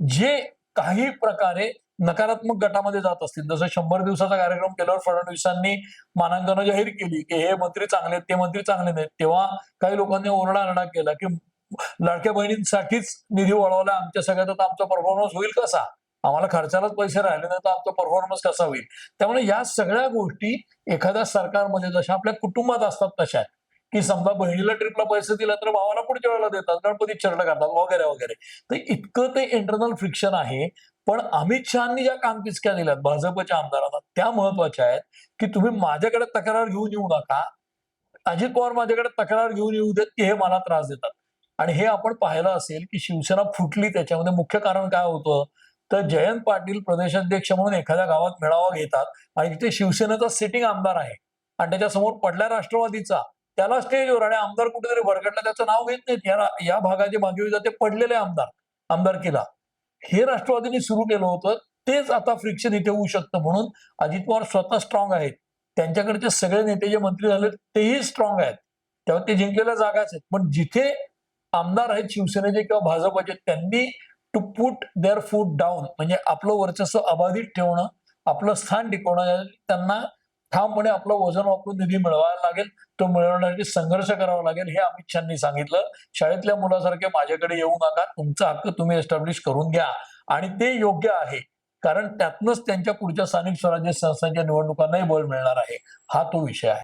जे काही प्रकारे नकारात्मक गटामध्ये जात असतील, जसं 100 दिवसाचा कार्यक्रम केल्यावर फडणवीसांनी मानांकनं जाहीर केली, की हे मंत्री चांगले आहेत, ते मंत्री चांगले नाहीत. तेव्हा काही लोकांनी ओरडा-आरडा केला, की लाडक्या बहिणींसाठीच निधी वळवला आमच्या सगळ्यात, आता आमचा परफॉर्मन्स होईल कसा? आम्हाला खर्चालाच पैसे राहिले नाही तर आमचा परफॉर्मन्स कसा होईल? त्यामुळे या सगळ्या गोष्टी एखाद्या सरकारमध्ये जशा आपल्या कुटुंबात असतात तशा आहेत, की समजा बहिणीला ट्रिपला पैसे दिले तर भावाला पुढच्या वेळेला देतात, गणपतीत चर्चा करतात वगैरे, वगैरे. तर इतकं ते इंटरनल फ्रिक्शन आहे. पण अमित शहानी ज्या कानपिचक्या दिल्यात भाजपच्या आमदारांना, त्या महत्वाच्या आहेत, की तुम्ही माझ्याकडे तक्रार घेऊन येऊ नका. अजित पवार माझ्याकडे तक्रार घेऊन येऊ देत, की हे मला त्रास देतात. आणि हे आपण पाहिलं असेल, की शिवसेना फुटली त्याच्यामध्ये मुख्य कारण काय होतं? तर जयंत पाटील प्रदेशाध्यक्ष म्हणून एखाद्या गावात मेळावा घेतात आणि तिथे शिवसेनेचा सिटिंग आमदार आहे आणि त्याच्यासमोर पडल्या राष्ट्रवादीचा, त्याला स्टेजवर आणि आमदार कुठेतरी भरकटला त्याचं नाव घेत नाहीत. या भागाचे मागे जाते पडलेले आमदार आमदारकीला. हे राष्ट्रवादीने सुरू केलं होतं. तेच आता फ्रिक्शन इथे होऊ शकतं म्हणून अजित पवार स्वतः स्ट्रॉंग आहेत. त्यांच्याकडचे सगळे नेते जे मंत्री झाले तेही स्ट्रॉंग आहेत. तेव्हा ते जिंकलेल्या जागाच आहेत. पण जिथे आमदार आहेत शिवसेनेचे किंवा भाजपचे, त्यांनी to put their foot down म्हणजे आपलं वर्चस्व अबाधित ठेवणं, आपलं स्थान टिकवणं, त्यांना ठामपणे आपलं वजन वापरून निधी मिळवायला लागेल. तो मिळवण्यासाठी संघर्ष करावा लागेल हे अमित शहानी सांगितलं. शाळेतल्या मुलासारखे माझ्याकडे येऊ नका, तुमचा हक्क तुम्ही एस्टॅब्लिश करून घ्या आणि ते योग्य आहे. कारण त्यातनंच त्यांच्या पुढच्या स्थानिक स्वराज्य संस्थांच्या निवडणुकांनाही बळ मिळणार आहे. हा तो विषय आहे.